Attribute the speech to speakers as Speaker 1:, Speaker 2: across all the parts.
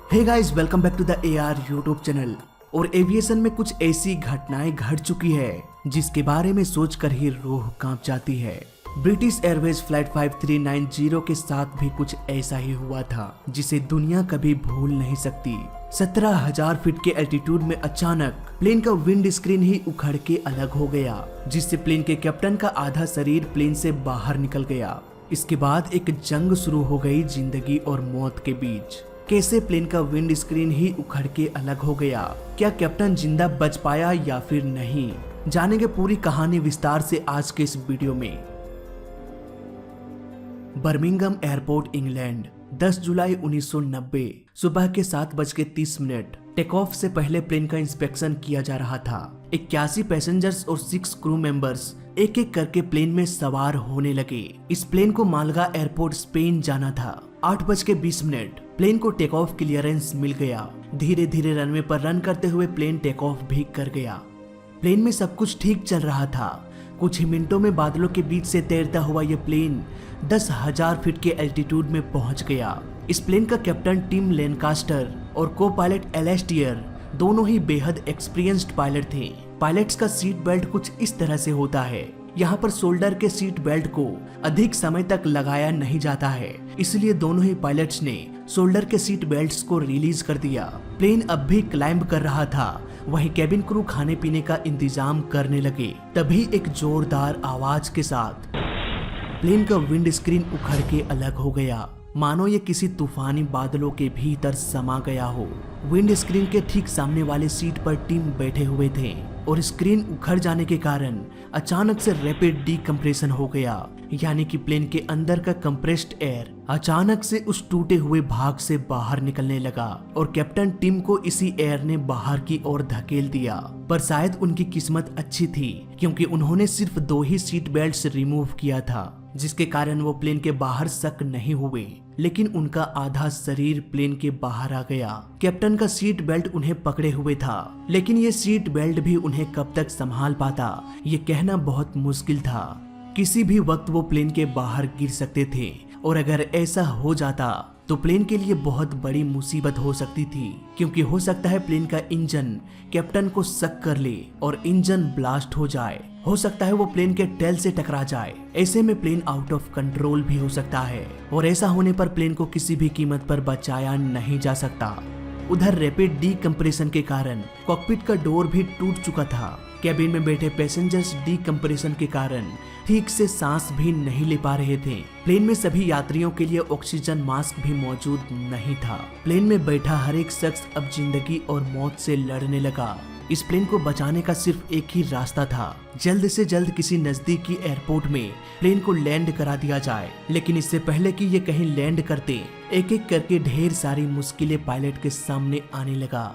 Speaker 1: Hey guys, welcome back to the AR YouTube channel. और aviation में कुछ ऐसी घटनाएं घट चुकी है जिसके बारे में सोचकर ही रूह कांप जाती है। ब्रिटिश एयरवेज फ्लाइट 5390 के साथ भी कुछ ऐसा ही हुआ था जिसे दुनिया कभी भूल नहीं सकती। 17,000 फीट के एल्टीट्यूड में अचानक प्लेन का विंड स्क्रीन ही उखड़ के अलग हो गया, जिससे प्लेन के कैप्टन का आधा शरीर प्लेन से बाहर निकल गया। इसके बाद एक जंग शुरू हो गई जिंदगी और मौत के बीच। कैसे प्लेन का विंड स्क्रीन ही उखड़ के अलग हो गया, क्या कैप्टन जिंदा बच पाया या फिर नहीं, जानेंगे पूरी कहानी विस्तार से आज के इस वीडियो में। बर्मिंघम एयरपोर्ट इंग्लैंड, 10 जुलाई 1990 सुबह के 7:30 टेक ऑफ से पहले प्लेन का इंस्पेक्शन किया जा रहा था। 81 पैसेंजर्स और 6 क्रू मेंबर्स एक एक करके प्लेन में सवार होने लगे। इस प्लेन को मालगा एयरपोर्ट स्पेन जाना था। 8:20 प्लेन को टेक ऑफ क्लियरेंस मिल गया। धीरे धीरे रनवे पर रन करते हुए प्लेन टेक ऑफ भी कर गया। प्लेन में सब कुछ ठीक चल रहा था। कुछ ही मिनटों में बादलों के बीच से तैरता हुआ यह प्लेन 10,000 फीट के एल्टीट्यूड में पहुंच गया। इस प्लेन का कैप्टन टिम लैनकास्टर और को पायलट एलेस्टियर दोनों ही बेहद एक्सपीरियंस्ड पायलट थे। पायलट्स का सीट बेल्ट कुछ इस तरह से होता है। यहाँ पर शोल्डर के सीट बेल्ट को अधिक समय तक लगाया नहीं जाता है, इसलिए दोनों ही पायलट्स ने शोल्डर के सीट बेल्ट्स को रिलीज कर दिया। प्लेन अब भी क्लाइंब कर रहा था, वहीं केबिन क्रू खाने पीने का इंतजाम करने लगे। तभी एक जोरदार आवाज के साथ प्लेन का विंड स्क्रीन उखड़ के अलग हो गया, मानो ये किसी तूफानी बादलों के भीतर समा गया हो। विंड स्क्रीन के ठीक सामने वाले सीट पर टिम बैठे हुए थे और स्क्रीन उखड़ जाने के कारण अचानक से रैपिड डीकम्प्रेशन हो गया, यानी कि प्लेन के अंदर का कंप्रेस्ड एयर अचानक से उस टूटे हुए भाग से बाहर निकलने लगा और कैप्टन टिम को इसी एयर ने बाहर की ओर धकेल दिया। पर शायद उनकी किस्मत अच्छी थी, क्योंकि उन्होंने सिर्फ 2 ही सीट बेल्ट्स रिमूव किया था, जिसके कारण वो प्लेन के बाहर शक नहीं हुए, लेकिन उनका आधा शरीर प्लेन के बाहर आ गया। कैप्टन का सीट बेल्ट उन्हें पकड़े हुए था, लेकिन ये सीट बेल्ट भी उन्हें कब तक संभाल पाता ये कहना बहुत मुश्किल था। किसी भी वक्त वो प्लेन के बाहर गिर सकते थे, और अगर ऐसा हो जाता तो प्लेन के लिए बहुत बड़ी मुसीबत हो सकती थी, क्योंकि हो सकता है प्लेन का इंजन कैप्टन को शक कर ले और इंजन ब्लास्ट हो जाए। हो सकता है वो प्लेन के टेल से टकरा जाए। ऐसे में प्लेन आउट ऑफ कंट्रोल भी हो सकता है, और ऐसा होने पर प्लेन को किसी भी कीमत पर बचाया नहीं जा सकता। उधर रैपिड डीकम्प्रेशन के कारण कॉकपिट का डोर भी टूट चुका था। कैबिन में बैठे पैसेंजर्स डीकम्प्रेशन के कारण ठीक से सांस भी नहीं ले पा रहे थे। प्लेन में सभी यात्रियों के लिए ऑक्सीजन मास्क भी मौजूद नहीं था। प्लेन में बैठा हर एक शख्स अब जिंदगी और मौत से लड़ने लगा। इस प्लेन को बचाने का सिर्फ एक ही रास्ता था, जल्द से जल्द किसी नजदीकी एयरपोर्ट में प्लेन को लैंड करा दिया जाए। लेकिन इससे पहले कि ये कहीं लैंड करते, एक एक करके ढेर सारी मुश्किलें पायलट के सामने आने लगा।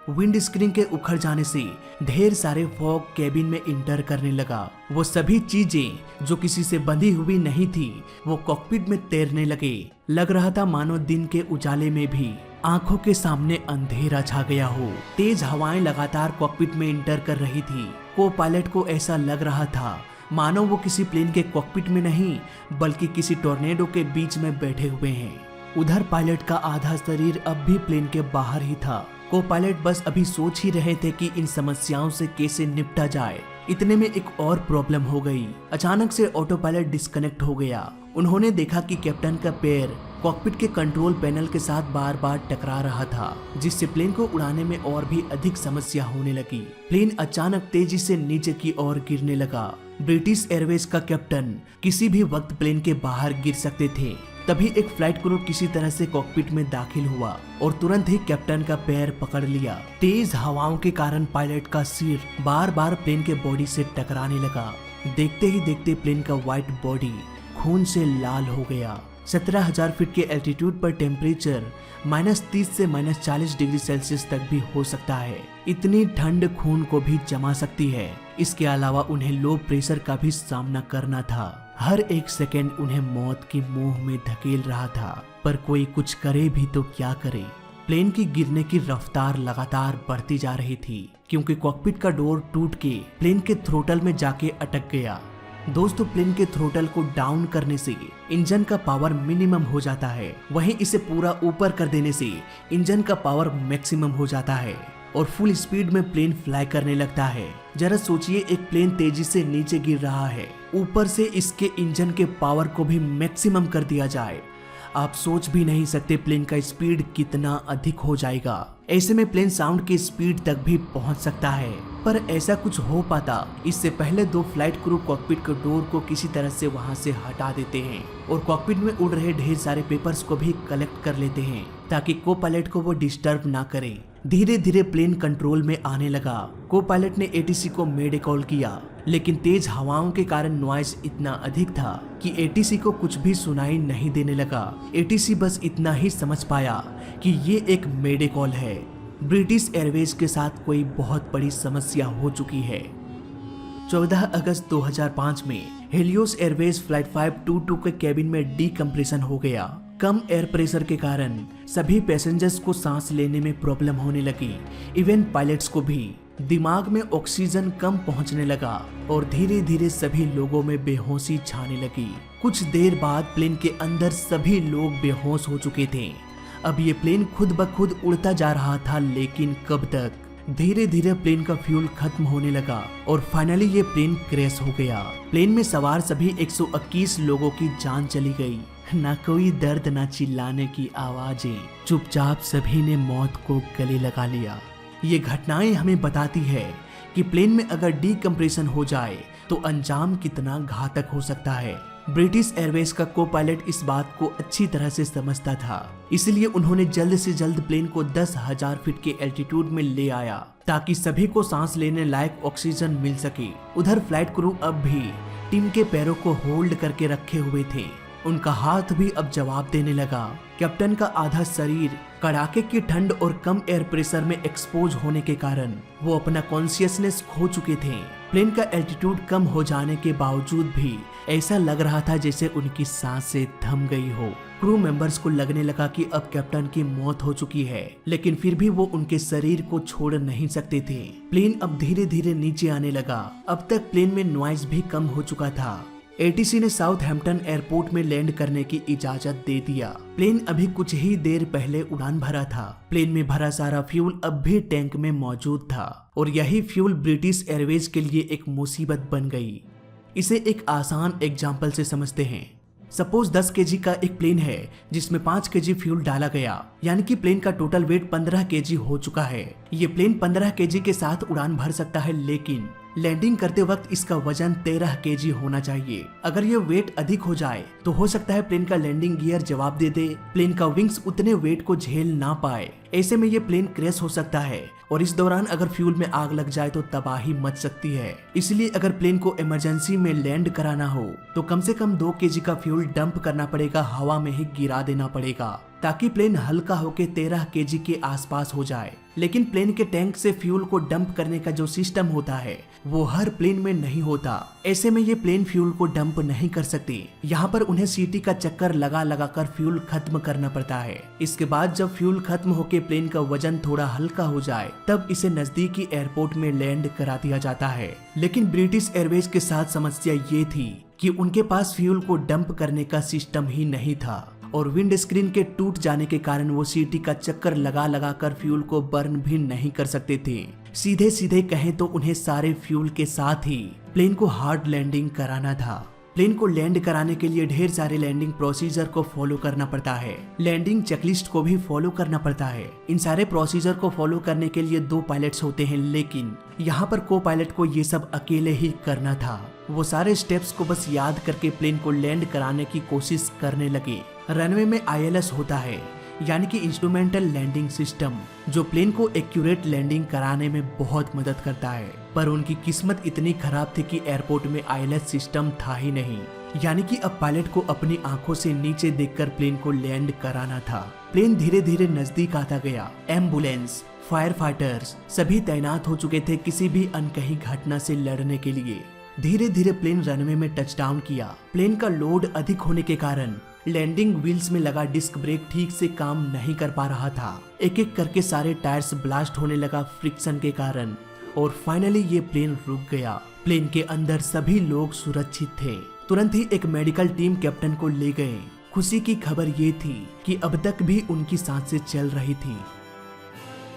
Speaker 1: विंड स्क्रीन के उखड़ जाने से ढेर सारे फॉग कैबिन में इंटर करने लगा। वो सभी चीजें जो किसी से बंधी हुई नहीं थी, वो कॉकपिट में तैरने लगे। लग रहा था मानो दिन के उजाले में भी आंखों के सामने अंधेरा छा गया हो। तेज हवाएं लगातार कॉकपिट में इंटर कर रही थी। को पायलट को ऐसा लग रहा था मानो वो किसी प्लेन के कॉकपिट में नहीं, बल्कि किसी टोर्नेडो के बीच में बैठे हुए हैं। उधर पायलट का आधा शरीर अब भी प्लेन के बाहर ही था। को पायलट बस अभी सोच ही रहे थे कि इन समस्याओं से कैसे निपटा जाए। इतने में एक और प्रॉब्लम हो गई। अचानक से ऑटो पायलट डिस्कनेक्ट हो गया। उन्होंने देखा कि कैप्टन का पैर कॉकपिट के कंट्रोल पैनल के साथ बार बार टकरा रहा था, जिससे प्लेन को उड़ाने में और भी अधिक समस्या होने लगी। प्लेन अचानक तेजी से नीचे की ओर गिरने लगा। ब्रिटिश एयरवेज का कैप्टन किसी भी वक्त प्लेन के बाहर गिर सकते थे। तभी एक फ्लाइट क्रू किसी तरह से कॉकपिट में दाखिल हुआ और तुरंत ही कैप्टन का पैर पकड़ लिया। तेज हवाओं के कारण पायलट का सिर बार बार प्लेन के बॉडी से टकराने लगा। देखते ही देखते प्लेन का व्हाइट बॉडी खून से लाल हो गया। 17,000 फीट के एल्टीट्यूड पर टेम्परेचर -30 से -40 डिग्री सेल्सियस तक भी हो सकता है। इतनी ठंड खून को भी जमा सकती है। इसके अलावा उन्हें लो प्रेशर का भी सामना करना था। हर एक सेकेंड उन्हें मौत की मुंह में धकेल रहा था, पर कोई कुछ करे भी तो क्या करे। प्लेन की गिरने की रफ्तार लगातार बढ़ती जा रही थी, क्योंकि कॉकपिट का डोर टूट के प्लेन के थ्रोटल में जाके अटक गया। दोस्तों प्लेन के थ्रोटल को डाउन करने से इंजन का पावर मिनिमम हो जाता है, वहीं इसे पूरा ऊपर कर देने से इंजन का पावर मैक्सिमम हो जाता है और फुल स्पीड में प्लेन फ्लाई करने लगता है। जरा सोचिए, एक प्लेन तेजी से नीचे गिर रहा है, ऊपर से इसके इंजन के पावर को भी मैक्सिमम कर दिया जाए, आप सोच भी नहीं सकते प्लेन का स्पीड कितना अधिक हो जाएगा। ऐसे में प्लेन साउंड की स्पीड तक भी पहुंच सकता है, पर ऐसा कुछ हो पाता इससे पहले दो फ्लाइट क्रू कॉकपिट के डोर को किसी तरह से वहां से हटा देते हैं और कॉकपिट में उड़ रहे ढेर सारे पेपर्स को भी कलेक्ट कर लेते हैं ताकि को पायलट को वो डिस्टर्ब ना करे। धीरे धीरे प्लेन कंट्रोल में आने लगा। को पायलट ने एटीसी को मेडे कॉल किया, लेकिन तेज हवाओं के कारण नॉइस इतना अधिक था कि एटीसी को कुछ भी सुनाई नहीं देने लगा। एटीसी बस इतना ही समझ पाया कि ये एक मेडे कॉल है। ब्रिटिश एयरवेज के साथ कोई बहुत बड़ी समस्या हो चुकी है। 14 अगस्त 2005 में हेलियोस एयरवेज फ्लाइट 522 के केबिन में डीकम्प्रेशन हो गया। कम एयर प्रेशर के कारण सभी पैसेंजर्स को सांस लेने में प्रॉब्लम होने लगी, इवन पायलट्स को भी। दिमाग में ऑक्सीजन कम पहुंचने लगा और धीरे धीरे सभी लोगों में बेहोशी छाने लगी। कुछ देर बाद प्लेन के अंदर सभी लोग बेहोश हो चुके थे। अब ये प्लेन खुद ब खुद उड़ता जा रहा था, लेकिन कब तक? धीरे धीरे प्लेन का फ्यूल खत्म होने लगा और फाइनली ये प्लेन क्रैश हो गया। प्लेन में सवार सभी 121 लोगों की जान चली गई। ना कोई दर्द, ना चिल्लाने की आवाजें, चुपचाप सभी ने मौत को गले लगा लिया। ये घटनाएं हमें बताती है कि प्लेन में अगर डीकम्प्रेशन हो जाए तो अंजाम कितना घातक हो सकता है। ब्रिटिश एयरवेज का को पायलट इस बात को अच्छी तरह से समझता था, इसलिए उन्होंने जल्द से जल्द प्लेन को 10,000 फीट के एल्टीट्यूड में ले आया ताकि सभी को सांस लेने लायक ऑक्सीजन मिल सके। उधर फ्लाइट क्रू अब भी टिम के पैरों को होल्ड करके रखे हुए थे। उनका हाथ भी अब जवाब देने लगा। कैप्टन का आधा शरीर कड़ाके की ठंड और कम एयर प्रेशर में एक्सपोज होने के कारण वो अपना कॉन्शियसनेस खो चुके थे। प्लेन का एल्टीट्यूड कम हो जाने के बावजूद भी ऐसा लग रहा था जैसे उनकी सांसें थम गई हो। क्रू मेंबर्स को लगने लगा कि अब कैप्टन की मौत हो चुकी है, लेकिन फिर भी वो उनके शरीर को छोड़ नहीं सकते थे। प्लेन अब धीरे धीरे नीचे आने लगा। अब तक प्लेन में नॉइज भी कम हो चुका था। एटीसी ने साउथहैम्पटन एयरपोर्ट में लैंड करने की इजाजत दे दिया। प्लेन अभी कुछ ही देर पहले उड़ान भरा था। प्लेन में भरा सारा फ्यूल अब भी टैंक में मौजूद था और यही फ्यूल ब्रिटिश एयरवेज के लिए एक मुसीबत बन गई। इसे एक आसान एग्जाम्पल से समझते हैं। सपोज 10 केजी का एक प्लेन है जिसमें 5 केजी फ्यूल डाला गया, यानी कि प्लेन का टोटल वेट 15 केजी हो चुका है। ये प्लेन 15 केजी के साथ उड़ान भर सकता है, लेकिन लैंडिंग करते वक्त इसका वजन 13 केजी होना चाहिए। अगर ये वेट अधिक हो जाए तो हो सकता है प्लेन का लैंडिंग गियर जवाब दे दे, प्लेन का विंग्स उतने वेट को झेल ना पाए। ऐसे में ये प्लेन क्रैश हो सकता है और इस दौरान अगर फ्यूल में आग लग जाए तो तबाही मच सकती है। इसलिए अगर प्लेन को इमरजेंसी में लैंड कराना हो तो कम से कम 2 केजी का फ्यूल डंप करना पड़ेगा, हवा में ही गिरा देना पड़ेगा ताकि प्लेन हल्का होकर 13 केजी के आसपास हो जाए। लेकिन प्लेन के टैंक से फ्यूल को डंप करने का जो सिस्टम होता है वो हर प्लेन में नहीं होता। ऐसे में ये प्लेन फ्यूल को डंप नहीं कर सकते। यहाँ पर उन्हें सीटी का चक्कर लगा लगा कर फ्यूल खत्म करना पड़ता है। इसके बाद जब फ्यूल खत्म होके प्लेन का वजन थोड़ा हल्का हो जाए तब इसे नजदीकी एयरपोर्ट में लैंड करा दिया जाता है। लेकिन ब्रिटिश एयरवेज के साथ समस्या ये थी कि उनके पास फ्यूल को डंप करने का सिस्टम ही नहीं था और विंड स्क्रीन के टूट जाने के कारण वो सीटी का चक्कर लगा लगा कर फ्यूल को बर्न भी नहीं कर सकते थे। सीधे सीधे कहें तो उन्हें सारे फ्यूल के साथ ही प्लेन को हार्ड लैंडिंग कराना था। प्लेन को लैंड कराने के लिए ढेर सारे लैंडिंग प्रोसीजर को फॉलो करना पड़ता है। लैंडिंग चेकलिस्ट को भी फॉलो करना पड़ता है। इन सारे प्रोसीजर को फॉलो करने के लिए 2 पायलट्स होते हैं, लेकिन यहाँ पर को पायलट को ये सब अकेले ही करना था। वो सारे स्टेप्स को बस याद करके प्लेन को लैंड कराने की कोशिश करने लगे। रनवे में ILS होता है, यानी कि इंस्ट्रूमेंटल लैंडिंग सिस्टम, जो प्लेन को एक्यूरेट लैंडिंग कराने में बहुत मदद करता है। पर उनकी किस्मत इतनी खराब थी कि एयरपोर्ट में ILS सिस्टम था ही नहीं, यानी कि अब पायलट को अपनी आंखों से नीचे देखकर प्लेन को लैंड कराना था। प्लेन धीरे धीरे नजदीक आता गया। एम्बुलेंस, फायर फाइटर्स सभी तैनात हो चुके थे किसी भी अनकही घटना से लड़ने के लिए। धीरे धीरे प्लेन रनवे में टच डाउन किया। प्लेन का लोड अधिक होने के कारण लैंडिंग व्हील्स में लगा डिस्क ब्रेक ठीक से काम नहीं कर पा रहा था। एक एक करके सारे टायर्स ब्लास्ट होने लगा फ्रिक्शन के कारण और फाइनली ये प्लेन रुक गया। प्लेन के अंदर सभी लोग सुरक्षित थे। तुरंत ही एक मेडिकल टीम कैप्टन को ले गए। खुशी की खबर ये थी कि अब तक भी उनकी सांसें चल रही थी।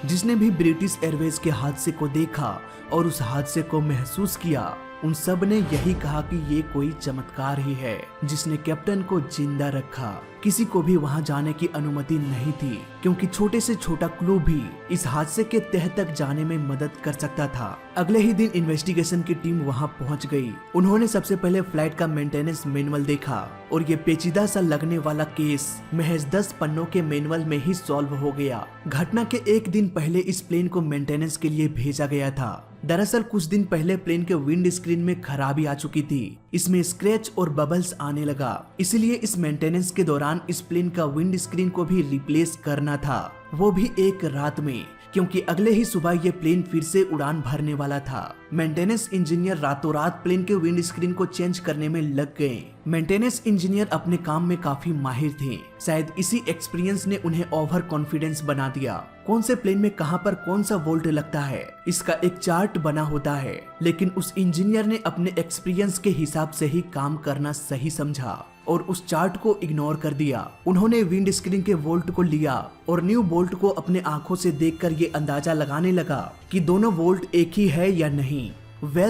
Speaker 1: जिसने भी ब्रिटिश एयरवेज के हादसे को देखा और उस हादसे को महसूस किया, उन सब ने यही कहा कि ये कोई चमत्कार ही है जिसने कैप्टन को जिंदा रखा। किसी को भी वहां जाने की अनुमति नहीं थी, क्योंकि छोटे से छोटा क्लू भी इस हादसे के तह तक जाने में मदद कर सकता था। अगले ही दिन इन्वेस्टिगेशन की टीम वहां पहुंच गई। उन्होंने सबसे पहले फ्लाइट का मेंटेनेंस मैनुअल देखा और ये पेचीदा सा लगने वाला केस महज 10 पन्नों के मैनुअल में ही सॉल्व हो गया। घटना के एक दिन पहले इस प्लेन को मेंटेनेंस के लिए भेजा गया था। दरअसल कुछ दिन पहले प्लेन के विंड स्क्रीन में खराबी आ चुकी थी। इसमें स्क्रैच और बबल्स आने लगा, इसलिए इस मेंटेनेंस के दौरान इस प्लेन का विंड स्क्रीन को भी रिप्लेस करना था, वो भी एक रात में, क्योंकि अगले ही सुबह ये प्लेन फिर से उड़ान भरने वाला था। मेंटेनेंस इंजीनियर रातों रात प्लेन के विंड स्क्रीन को चेंज करने में लग गए। मेंटेनेंस इंजीनियर अपने काम में काफी माहिर थे। शायद इसी एक्सपीरियंस ने उन्हें ओवर कॉन्फिडेंस बना दिया। कौन से प्लेन में कहां पर कौन सा वोल्ट लगता है, इसका एक चार्ट बना होता है, लेकिन उस इंजीनियर ने अपने एक्सपीरियंस के हिसाब से ही काम करना सही समझा और उस चार्ट को इग्नोर कर दिया। उन्होंने विंड स्क्रीन के वोल्ट को लिया और न्यू वोल्ट को अपने आंखों से देखकर ये अंदाजा लगाने लगा कि दोनों वोल्ट एक ही है या नहीं।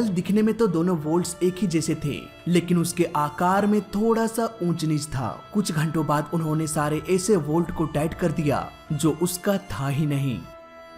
Speaker 1: दिखने में तो दोनों वोल्ट्स एक ही जैसे थे, लेकिन उसके आकार में थोड़ा सा ऊंच नीच था। कुछ घंटों बाद उन्होंने सारे ऐसे वोल्ट को टाइट कर दिया जो उसका था ही नहीं।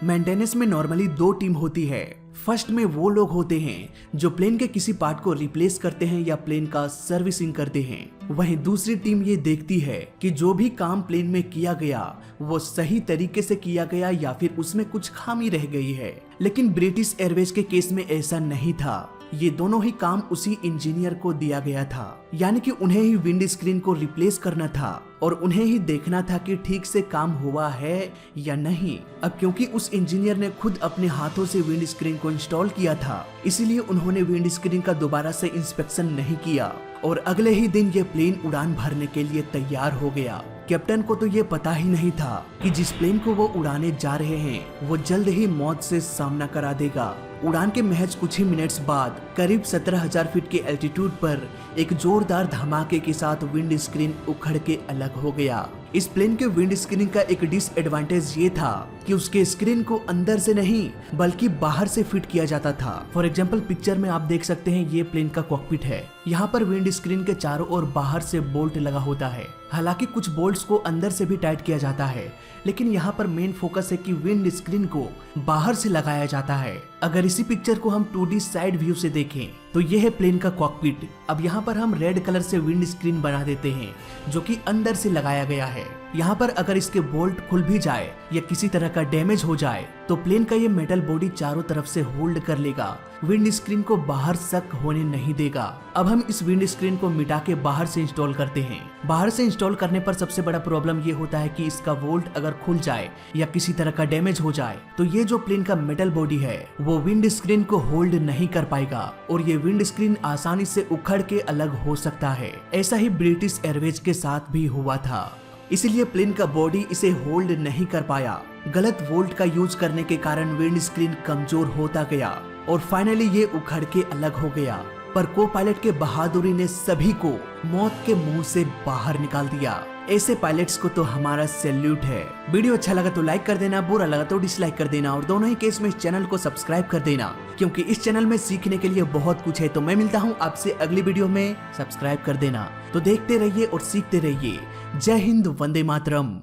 Speaker 1: मेंटेनेंस में नॉर्मली 2 टीम होती है। फर्स्ट में वो लोग होते हैं जो प्लेन के किसी पार्ट को रिप्लेस करते हैं या प्लेन का सर्विसिंग करते हैं। वहीं दूसरी टीम ये देखती है कि जो भी काम प्लेन में किया गया वो सही तरीके से किया गया या फिर उसमें कुछ खामी रह गई है। लेकिन ब्रिटिश एयरवेज के केस में ऐसा नहीं था। ये दोनों ही काम उसी इंजीनियर को दिया गया था, यानी कि उन्हें ही विंड स्क्रीन को रिप्लेस करना था और उन्हें ही देखना था कि ठीक से काम हुआ है या नहीं। अब क्योंकि उस इंजीनियर ने खुद अपने हाथों से विंड स्क्रीन को इंस्टॉल किया था, इसीलिए उन्होंने विंड स्क्रीन का दोबारा से इंस्पेक्शन नहीं किया और अगले ही दिन ये प्लेन उड़ान भरने के लिए तैयार हो गया। कैप्टन को तो ये पता ही नहीं था कि जिस प्लेन को वो उड़ाने जा रहे हैं वो जल्द ही मौत से सामना करा देगा। उड़ान के महज कुछ ही मिनट्स बाद करीब 17,000 फीट के एल्टीट्यूड पर एक जोरदार धमाके के साथ विंड स्क्रीन उखड़ के अलग हो गया। इस प्लेन के विंड स्क्रीन का एक डिसएडवांटेज ये था कि उसके स्क्रीन को अंदर से नहीं बल्कि बाहर से फिट किया जाता था। फॉर एग्जांपल पिक्चर में आप देख सकते हैं ये प्लेन का कॉकपिट है। यहाँ पर विंड स्क्रीन के चारों ओर बाहर से बोल्ट लगा होता है। हालांकि कुछ बोल्ट्स को अंदर से भी टाइट किया जाता है, लेकिन यहाँ पर मेन फोकस है कि विंड स्क्रीन को बाहर से लगाया जाता है। अगर इसी पिक्चर को हम 2D साइड व्यू से देखें तो यह है प्लेन का कॉकपिट। अब यहाँ पर हम रेड कलर से विंड स्क्रीन बना देते हैं जो कि अंदर से लगाया गया है। यहाँ पर अगर इसके बोल्ट खुल भी जाए या किसी तरह का डैमेज हो जाए तो प्लेन का ये मेटल बॉडी चारों तरफ से होल्ड कर लेगा, विंड स्क्रीन को बाहर शक होने नहीं देगा। अब हम इस विंड स्क्रीन को मिटा के बाहर से इंस्टॉल करते हैं। बाहर से इंस्टॉल करने पर सबसे बड़ा प्रॉब्लम ये होता है कि इसका वोल्ट अगर खुल जाए या किसी तरह का डैमेज हो जाए तो ये जो प्लेन का मेटल बॉडी है वो विंड स्क्रीन को होल्ड नहीं कर पाएगा और ये विंड स्क्रीन आसानी से उखड़ के अलग हो सकता है। ऐसा ही ब्रिटिश एयरवेज के साथ भी हुआ था, इसलिए प्लेन का बॉडी इसे होल्ड नहीं कर पाया। गलत वोल्ट का यूज करने के कारण विंड स्क्रीन कमजोर होता गया और फाइनली ये उखड़ के अलग हो गया। पर को पायलट के बहादुरी ने सभी को मौत के मुंह से बाहर निकाल दिया। ऐसे पायलट्स को तो हमारा सैल्यूट है। वीडियो अच्छा लगा तो लाइक कर देना, बुरा लगा तो डिसलाइक कर देना और दोनों ही केस में इस चैनल को सब्सक्राइब कर देना, क्योंकि इस चैनल में सीखने के लिए बहुत कुछ है। तो मैं मिलता हूँ आपसे अगली वीडियो में। सब्सक्राइब कर देना। तो देखते रहिए और सीखते रहिए। जय हिंद, वंदे मातरम।